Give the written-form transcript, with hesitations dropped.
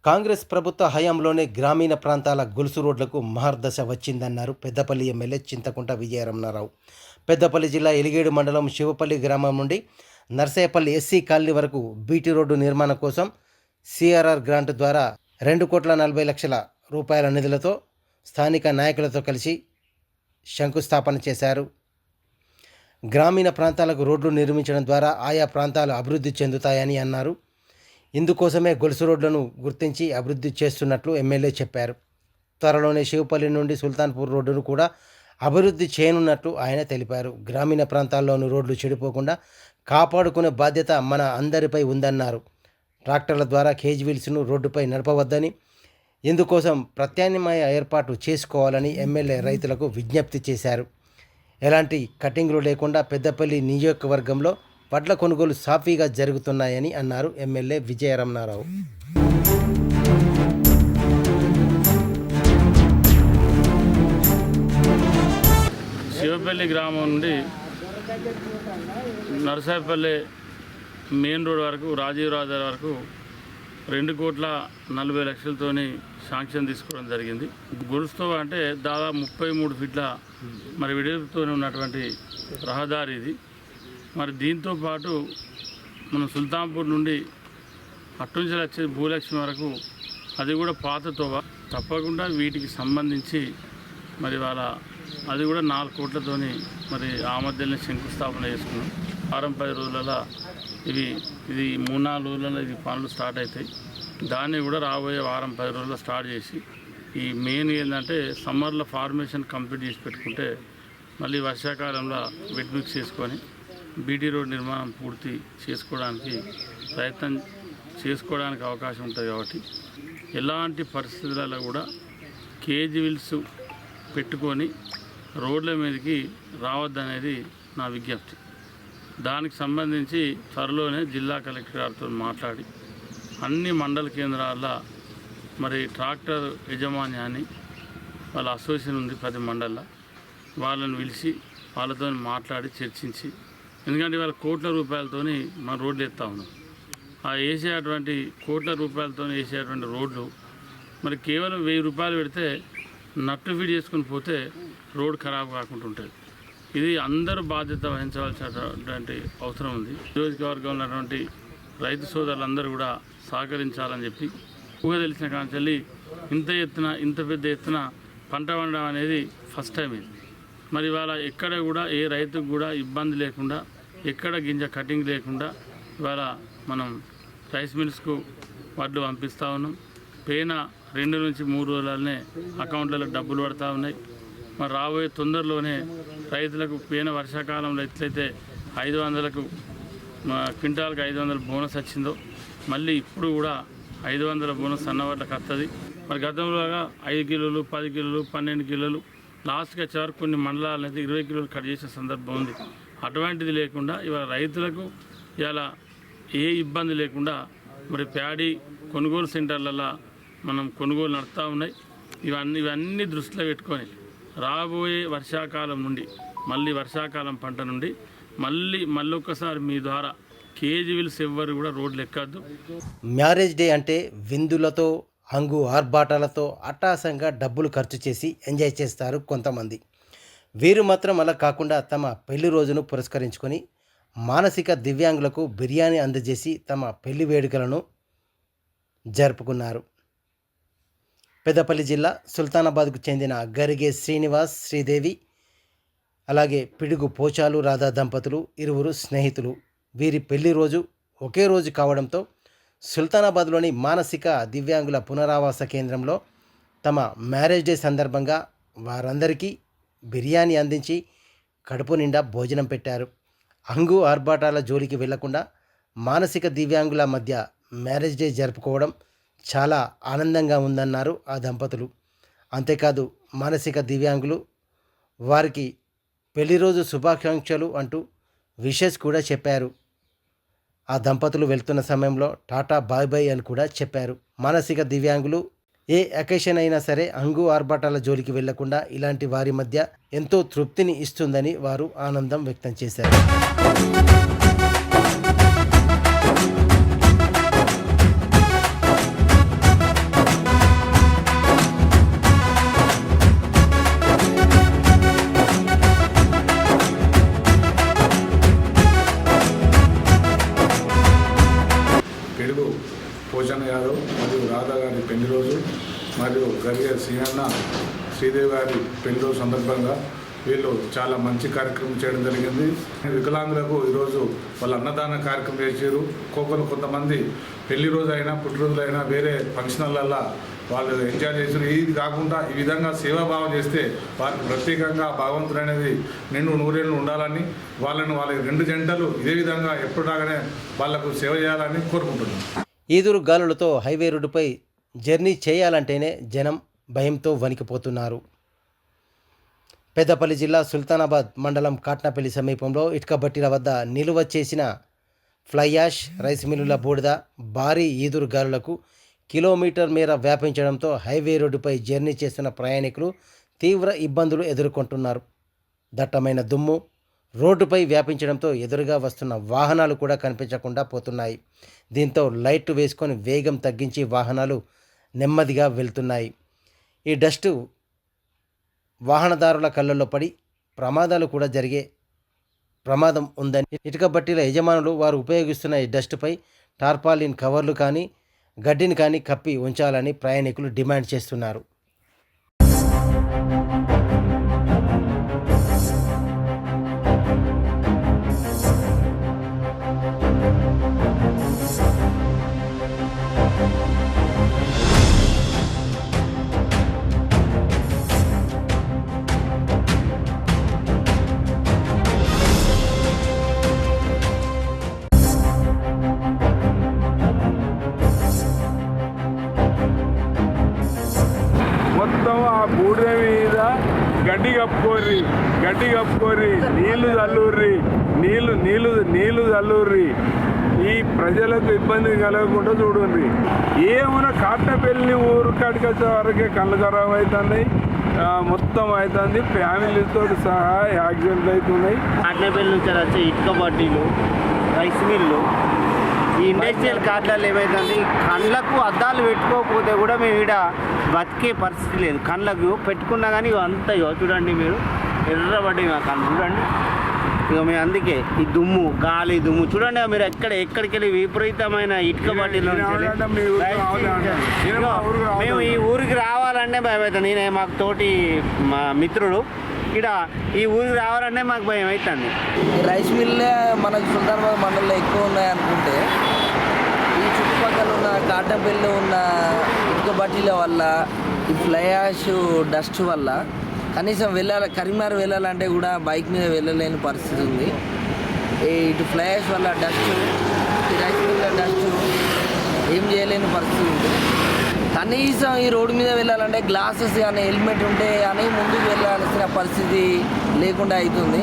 కాంగ్రెస్ ప్రభుత్వ హయాంలోనే గ్రామీణ ప్రాంతాల గొలుసు రోడ్లకు మహర్దశ వచ్చిందన్నారు పెద్దపల్లి ఎమ్మెల్యే చింతకుంట విజయరమణారావు. పెద్దపల్లి జిల్లా ఎలిగేడు మండలం శివపల్లి గ్రామం నుండి నర్సేపల్లి ఎస్సీ కాలనీ వరకు బీటీ రోడ్డు నిర్మాణం కోసం సిఆర్ఆర్ గ్రాంట్ ద్వారా 2,40,00,000 రూపాయల నిధులతో స్థానిక నాయకులతో కలిసి శంకుస్థాపన చేశారు. గ్రామీణ ప్రాంతాలకు రోడ్లు నిర్మించడం ద్వారా ఆయా ప్రాంతాలు అభివృద్ధి చెందుతాయని అన్నారు. ఇందుకోసమే గొలుసు రోడ్లను గుర్తించి అభివృద్ధి చేస్తున్నట్లు ఎమ్మెల్యే చెప్పారు. త్వరలోనే శివపల్లి నుండి సుల్తాన్పూర్ రోడ్డును కూడా అభివృద్ధి చేయనున్నట్లు ఆయన తెలిపారు. గ్రామీణ ప్రాంతాల్లోని రోడ్లు చెడిపోకుండా కాపాడుకునే బాధ్యత మన అందరిపై ఉందన్నారు. ట్రాక్టర్ల ద్వారా కేజ్వీల్స్ను రోడ్డుపై నడపవద్దని, ఇందుకోసం ప్రత్యామ్నాయ ఏర్పాటు చేసుకోవాలని ఎమ్మెల్యే రైతులకు విజ్ఞప్తి చేశారు. ఎలాంటి కటింగ్లు లేకుండా పెద్దపల్లి నియోజకవర్గంలో వడ్ల కొనుగోలు సాఫీగా జరుగుతున్నాయని అన్నారు ఎమ్మెల్యే విజయరమణారావు. శివపల్లి గ్రామం నుండి నర్సాపల్లి మెయిన్ రోడ్ వరకు రాజీవ్ రహదారి వరకు 2,40,00,000 శాంక్షన్ తీసుకోవడం జరిగింది. గొలుసుతో అంటే దాదాపు 33 ఫీట్ల మరి వెడల్పుతో ఉన్నటువంటి రహదారి ఇది. మరి దీంతో పాటు మనం సుల్తాన్పూర్ నుండి అట్టుంచి వచ్చే భూలక్ష్మి వరకు అది కూడా పాతతో తప్పకుండా వీటికి సంబంధించి మరి వాళ్ళ అది కూడా 4 కోట్లతోని మరి ఆ మధ్యలోనే శంకుస్థాపన చేసుకున్నాం. 10 రోజులలో ఇది 3-4 రోజులలో ఇది పనులు స్టార్ట్ అవుతాయి. దాన్ని కూడా రాబోయే 10 రోజుల్లో స్టార్ట్ చేసి ఈ మెయిన్ ఏంటంటే సమ్మర్లో ఫార్మేషన్ కంప్లీట్ చేసి పెట్టుకుంటే మళ్ళీ వర్షాకాలంలో వెట్ మిక్స్ చేసుకొని బీటీ రోడ్ నిర్మాణం పూర్తి చేసుకోవడానికి ప్రయత్నం చేసుకోవడానికి అవకాశం ఉంటుంది. కాబట్టి ఎలాంటి పరిస్థితులలో కూడా కేజ్వీల్స్ పెట్టుకొని రోడ్ల మీదకి రావద్దనేది నా విజ్ఞప్తి. దానికి సంబంధించి త్వరలోనే జిల్లా కలెక్టర్ గారితో మాట్లాడి అన్ని మండల కేంద్రాల మరి ట్రాక్టర్ యజమాన్యాన్ని వాళ్ళ అసోసియేషన్ ఉంది 10 మండల వాళ్ళని పిలిచి వాళ్ళతో మాట్లాడి చర్చించి, ఎందుకంటే వాళ్ళ కోట్ల రూపాయలతోని మన రోడ్లు ఎత్తా ఉన్నాం. ఆ వేసేటువంటి కోట్ల రూపాయలతో వేసేటువంటి రోడ్లు మరి కేవలం 1,000 రూపాయలు పెడితే నట్టు ఫీడ్ చేసుకుని పోతే రోడ్ ఖరాబ్ కాకుండా ఉంటుంది. ఇది అందరూ బాధ్యత వహించవలసినటువంటి అవసరం ఉంది. నియోజకవర్గంలో ఉన్నటువంటి రైతు సోదరులందరూ కూడా సహకరించాలని చెప్పి ఊహ తెలిసిన కాంచెల్లి ఇంత పెద్ద ఎత్తున పంట పండడం అనేది ఫస్ట్ టైం ఇది. మరి ఇవాళ ఎక్కడ కూడా ఏ రైతుకు కూడా ఇబ్బంది లేకుండా, ఎక్కడ గింజ కటింగ్ లేకుండా ఇవాళ మనం రైస్ మిల్స్కు వడ్లు పంపిస్తూ ఉన్నాం. పేన 2 నుంచి 3 రోజులనే అకౌంట్లలో డబ్బులు పడుతూ ఉన్నాయి. మరి రాబోయే తొందరలోనే రైతులకు పేన వర్షాకాలంలో ఎట్లయితే 500కు క్వింటాల్కి 500 బోనస్ వచ్చిందో మళ్ళీ ఇప్పుడు కూడా 500 బోనస్ అన్నవాళ్ళకి వస్తుంది. మరి గతంలోగా 5 కిలోలు, 10 కిలోలు, 12 కిలోలు లాస్ట్కి వచ్చే వరకు కొన్ని మండలాలు అయితే 20 కిలోలు కట్ చేసే సందర్భం ఉంది. అటువంటిది లేకుండా ఇవాళ రైతులకు ఇలా ఏ ఇబ్బంది లేకుండా మరి ప్యాడీ కొనుగోలు సెంటర్లలో మనం కొనుగోలు నడుస్తూ ఉన్నాయి. ఇవన్నీ దృష్టిలో పెట్టుకొని రాబోయే వర్షాకాలం నుండి మళ్ళీ వర్షాకాలం పంట నుండి మళ్ళీ ఒక్కసారి మీ ద్వారా కేజ్వీల్స్ ఎవ్వరు కూడా రోడ్లు ఎక్కద్దు. మ్యారేజ్ డే అంటే విందులతో, హంగు ఆర్భాటాలతో అట్టాసంగా డబ్బులు ఖర్చు చేసి ఎంజాయ్ చేస్తారు కొంతమంది. వీరు మాత్రం అలా కాకుండా తమ పెళ్లి రోజును పురస్కరించుకొని మానసిక దివ్యాంగులకు బిర్యానీ అందజేసి తమ పెళ్లి వేడుకలను జరుపుకున్నారు. పెద్దపల్లి జిల్లా సుల్తానాబాద్కు చెందిన గరిగే శ్రీనివాస్, శ్రీదేవి, అలాగే పిడుగు పోచాలు రాధా దంపతులు ఇరువురు స్నేహితులు. వీరి పెళ్లి రోజు ఒకే రోజు కావడంతో సుల్తానాబాద్లోని మానసిక దివ్యాంగుల పునరావాస కేంద్రంలో తమ మ్యారేజ్ డే సందర్భంగా వారందరికీ బిర్యానీ అందించి కడుపు నిండా భోజనం పెట్టారు. హంగు ఆర్భాటాల జోలికి వెళ్లకుండా మానసిక దివ్యాంగుల మధ్య మ్యారేజ్ డే జరుపుకోవడం చాలా ఆనందంగా ఉందన్నారు ఆ దంపతులు. అంతేకాదు మానసిక దివ్యాంగులు వారికి పెళ్లి రోజు శుభాకాంక్షలు అంటూ విషెస్ కూడా చెప్పారు. ఆ దంపతులు వెళ్తున్న సమయంలో టాటా బాయ్ బాయ్ అని కూడా చెప్పారు. మానసిక దివ్యాంగులు ఏ అకేషన్ అయినా సరే హంగు ఆర్భాటాల జోలికి వెళ్లకుండా ఇలాంటి వారి మధ్య ఎంతో తృప్తిని ఇస్తుందని వారు ఆనందం వ్యక్తం చేశారు. పిడుగు పోషణ్ యాదవ్ మరియు రాధా గారి పెళ్లి రోజు మరియు గరిగే శ్రీనన్న శ్రీదేవి గారి పెళ్లి రోజు సందర్భంగా వీళ్ళు చాలా మంచి కార్యక్రమం చేయడం జరిగింది. వికలాంగులకు ఈరోజు వాళ్ళు అన్నదాన కార్యక్రమం చేశారు. కొంతమంది పెళ్లి రోజు అయినా పుట్టినరోజులైనా వేరే ఫంక్షన్లల్లో వాళ్ళు ఎంజాయ్ చేశారు. ఇది కాకుండా ఈ విధంగా సేవాభావం చేస్తే వారికి ప్రత్యేకంగా భగవంతుడు అనేది నిండు నూరేళ్ళు ఉండాలని వాళ్ళ రెండు జంటలు ఇదే విధంగా ఎప్పుడులాగానే వాళ్లకు సేవ చేయాలని కోరుకుంటున్నాం. ఈదురు గాలులతో హైవే రోడ్డుపై జర్నీ చేయాలంటేనే జనం భయంతో వణికిపోతున్నారు. పెద్దపల్లి జిల్లా సుల్తానాబాద్ మండలం కాట్నాపల్లి సమీపంలో ఇటుక బట్టీల వద్ద నిలువ చేసిన ఫ్లై యాష్ రైస్ మిల్లుల బూడిద భారీ ఈదురు గాలులకు కిలోమీటర్ మేర వ్యాపించడంతో హైవే రోడ్డుపై జర్నీ చేస్తున్న ప్రయాణికులు తీవ్ర ఇబ్బందులు ఎదుర్కొంటున్నారు. దట్టమైన దుమ్ము రోడ్డుపై వ్యాపించడంతో ఎదురుగా వస్తున్న వాహనాలు కూడా కనిపించకుండా పోతున్నాయి. దీంతో లైట్ వేసుకొని వేగం తగ్గించి వాహనాలు నెమ్మదిగా వెళ్తున్నాయి. ఈ డస్టు వాహనదారుల కళ్ళల్లో పడి ప్రమాదాలు కూడా జరిగే ప్రమాదం ఉందని ఇటుక బట్టీల యజమానులు వారు ఉపయోగిస్తున్న ఈ డస్ట్పై టార్పాలిన్ కవర్లు కానీ గడ్డిని కానీ కప్పి ఉంచాలని ప్రయాణికులు డిమాండ్ చేస్తున్నారు. మొత్తం ఆ బూడిద మీద గడ్డి కప్పుకోర్రి నీళ్లు చల్లుర్రి ఈ ప్రజలకు ఇబ్బంది కలగకుండా చూడండి. ఏమైనా కాట్నపల్లి ఊరు కాడికి వచ్చే వరకే కళ్ళు ఖరాబ్ అవుతున్నాయి, మొత్తం అవుతుంది. ఫ్యామిలీతో సహా యాక్సిడెంట్లు అవుతున్నాయి. కాట్నపల్లి నుంచి వచ్చే ఇటుక బట్టీలు రైస్ మిల్లు ఈ ఇండస్ట్రియల్ కాట్లలో ఏమవుతుంది, కళ్ళకు అద్దాలు పెట్టుకోకపోతే కూడా మేము ఇక్కడ బతికే పరిస్థితి లేదు. కళ్ళకు పెట్టుకున్నా కానీ అంతా చూడండి, మీరు ఎర్రబడ్డి మా కళ్ళు చూడండి. ఇక మేము అందుకే ఈ దుమ్ము గాలి దుమ్ము చూడండి, మీరు ఎక్కడికి వెళ్ళి విపరీతమైన ఇటుక బట్టీలో మేము ఈ ఊరికి రావాలంటే భయం అవుతుంది. నేను మాకు తోటి మా మిత్రుడు ఇక్కడ ఈ ఊరికి రావాలంటే మాకు భయం అవుతుంది. రైస్ మిల్లే మనకు సుల్తానాబాద్ మండలంలో ఎక్కువ ఉన్నాయనుకుంటే ఈ చుట్టుపక్కల ఉన్న కాటంపల్లిలో ఉన్న ఇటుక బట్టీల వల్ల ఈ ఫ్లై యాష్ డస్ట్ వల్ల కనీసం కరీంనగర్ వెళ్ళాలంటే కూడా బైక్ మీద వెళ్ళలేని పరిస్థితి ఉంది. ఇటు ఫ్లై యాష్ వల్ల డస్ట్, ఈ రైస్ మిల్ల డస్ట్ ఏం చేయలేని పరిస్థితి ఉంది. కనీసం ఈ రోడ్డు మీద వెళ్ళాలంటే గ్లాసెస్ కానీ హెల్మెట్ ఉంటే కానీ ముందుకు వెళ్ళాల్సిన పరిస్థితి లేకుండా అవుతుంది.